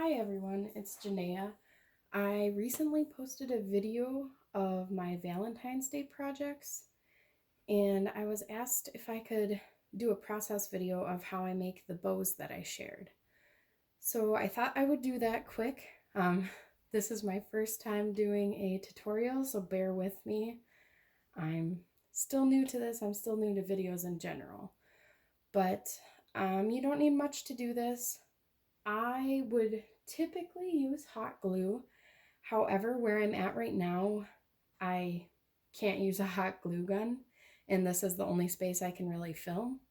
Hi everyone, it's Janaea. I recently posted a video of my Valentine's Day projects, and I was asked if I could do a process video of how I make the bows that I shared. So I thought I would do that quick. This is my first time doing a tutorial, so bear with me. I'm still new to this, I'm still new to videos in general. But you don't need much to do this. I would typically use hot glue. However, where I'm at right now, I can't use a hot glue gun, and this is the only space I can really film.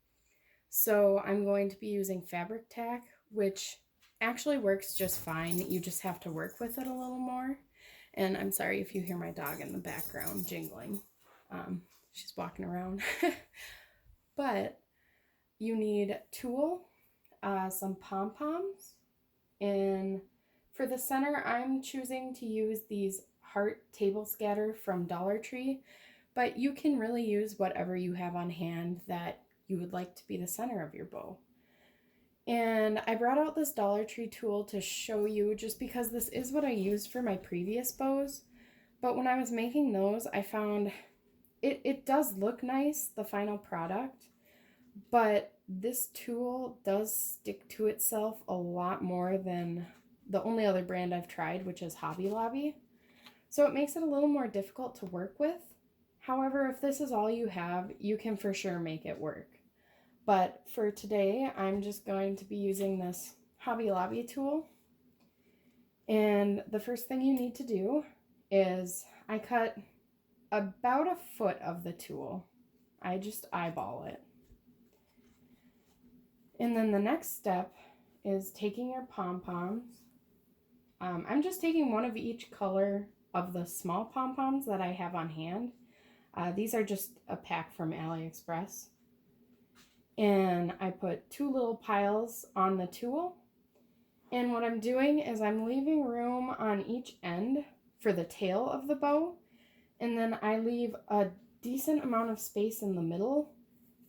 So I'm going to be using fabric tack, which actually works just fine. You just have to work with it a little more. And I'm sorry if you hear my dog in the background jingling. She's walking around. But you need tulle, some pom-poms, and for the center, I'm choosing to use these heart table scatter from Dollar Tree, but you can really use whatever you have on hand that you would like to be the center of your bow. And I brought out this Dollar Tree tool to show you just because this is what I used for my previous bows. But when I was making those, I found it does look nice, the final product, but this tool does stick to itself a lot more than the only other brand I've tried, which is Hobby Lobby. So it makes it a little more difficult to work with. However, if this is all you have, you can for sure make it work. But for today, I'm just going to be using this Hobby Lobby tool. And the first thing you need to do is I cut about a foot of the tool. I just eyeball it. And then the next step is taking your pom-poms. I'm just taking one of each color of the small pom-poms that I have on hand. These are just a pack from AliExpress. And I put two little piles on the tool. And what I'm doing is I'm leaving room on each end for the tail of the bow. And then I leave a decent amount of space in the middle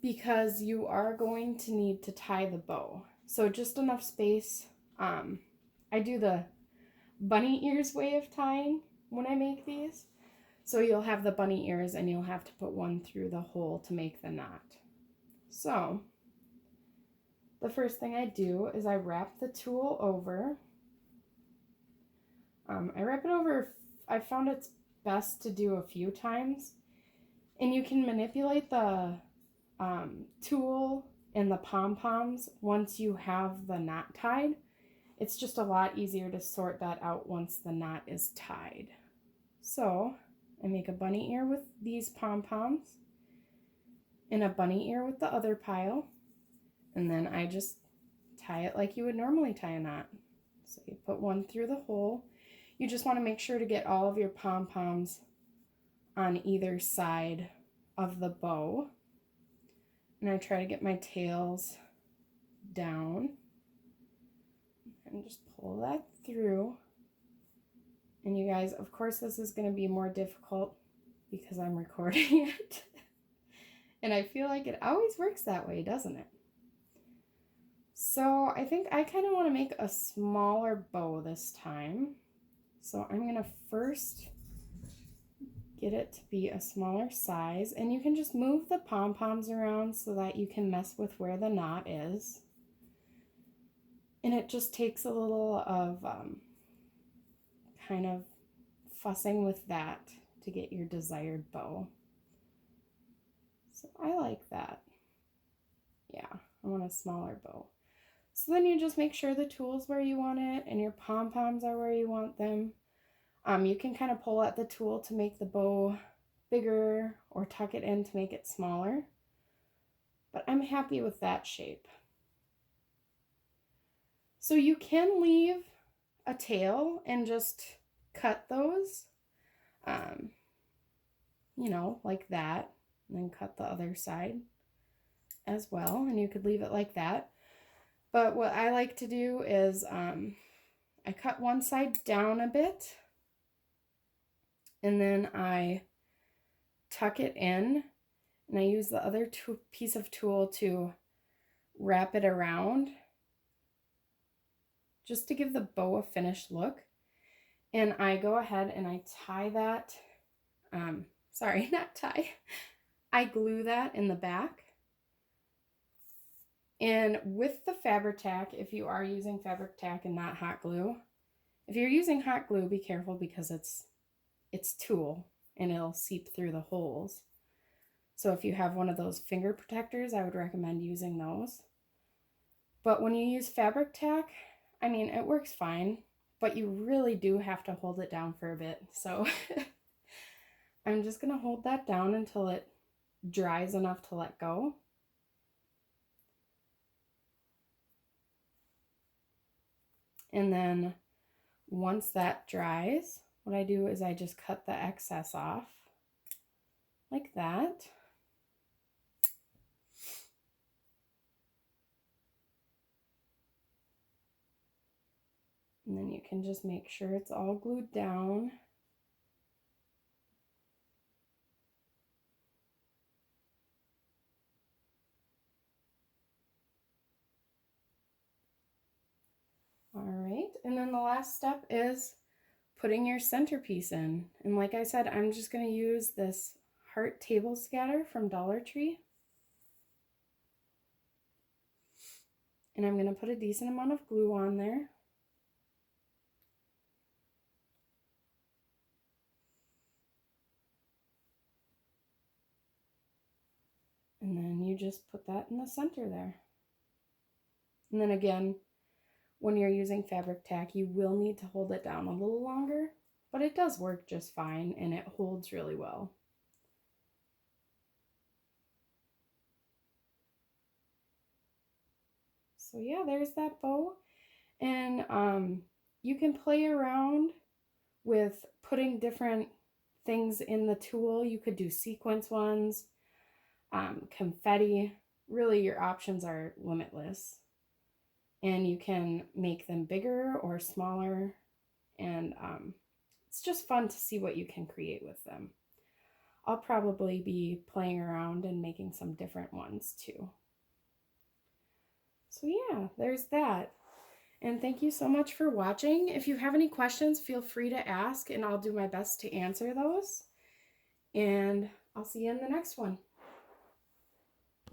because you are going to need to tie the bow. So just enough space. I do the bunny ears way of tying when I make these. So you'll have the bunny ears and you'll have to put one through the hole to make the knot. So the first thing I do is I wrap the tool over. I wrap it over, I found it's best to do a few times. And you can manipulate the tool and the pom-poms once you have the knot tied. It's just a lot easier to sort that out once the knot is tied. So I make a bunny ear with these pom-poms and a bunny ear with the other pile, and then I just tie it like you would normally tie a knot. So you put one through the hole. You just want to make sure to get all of your pom-poms on either side of the bow. And I try to get my tails down and just pull that through. And you guys, of course, this is going to be more difficult because I'm recording it. And I feel like it always works that way, doesn't it? So I think I kind of want to make a smaller bow this time. So I'm going to first get it to be a smaller size. And you can just move the pom-poms around so that you can mess with where the knot is. And it just takes a little of kind of fussing with that to get your desired bow. So I like that. Yeah, I want a smaller bow. So then you just make sure the tool's where you want it and your pom-poms are where you want them. You can kind of pull at the tool to make the bow bigger or tuck it in to make it smaller. But I'm happy with that shape. So you can leave a tail and just cut those, like that, and then cut the other side as well, and you could leave it like that. But what I like to do is I cut one side down a bit, and then I tuck it in, and I use the other piece of tool to wrap it around. just to give the bow a finished look. And I go ahead and I tie that, sorry, not tie, I glue that in the back. And with the fabric tack, if you are using fabric tack and not hot glue, if you're using hot glue, be careful because it's tulle and it'll seep through the holes. So if you have one of those finger protectors, I would recommend using those. But when you use fabric tack, I mean, it works fine, but you really do have to hold it down for a bit. So I'm just going to hold that down until it dries enough to let go. And then once that dries, what I do is I just cut the excess off like that. And then you can just make sure it's all glued down. All right, and then the last step is putting your centerpiece in. And like I said, I'm just going to use this heart table scatter from Dollar Tree. And I'm going to put a decent amount of glue on there. And then you just put that in the center there. And then again, when you're using fabric tack, you will need to hold it down a little longer, but it does work just fine and it holds really well. So yeah, there's that bow. And you can play around with putting different things in the tulle. You could do sequence ones, confetti. Really, your options are limitless. And you can make them bigger or smaller. And it's just fun to see what you can create with them. I'll probably be playing around and making some different ones too. So yeah, there's that. And thank you so much for watching. If you have any questions, feel free to ask and I'll do my best to answer those. And I'll see you in the next one.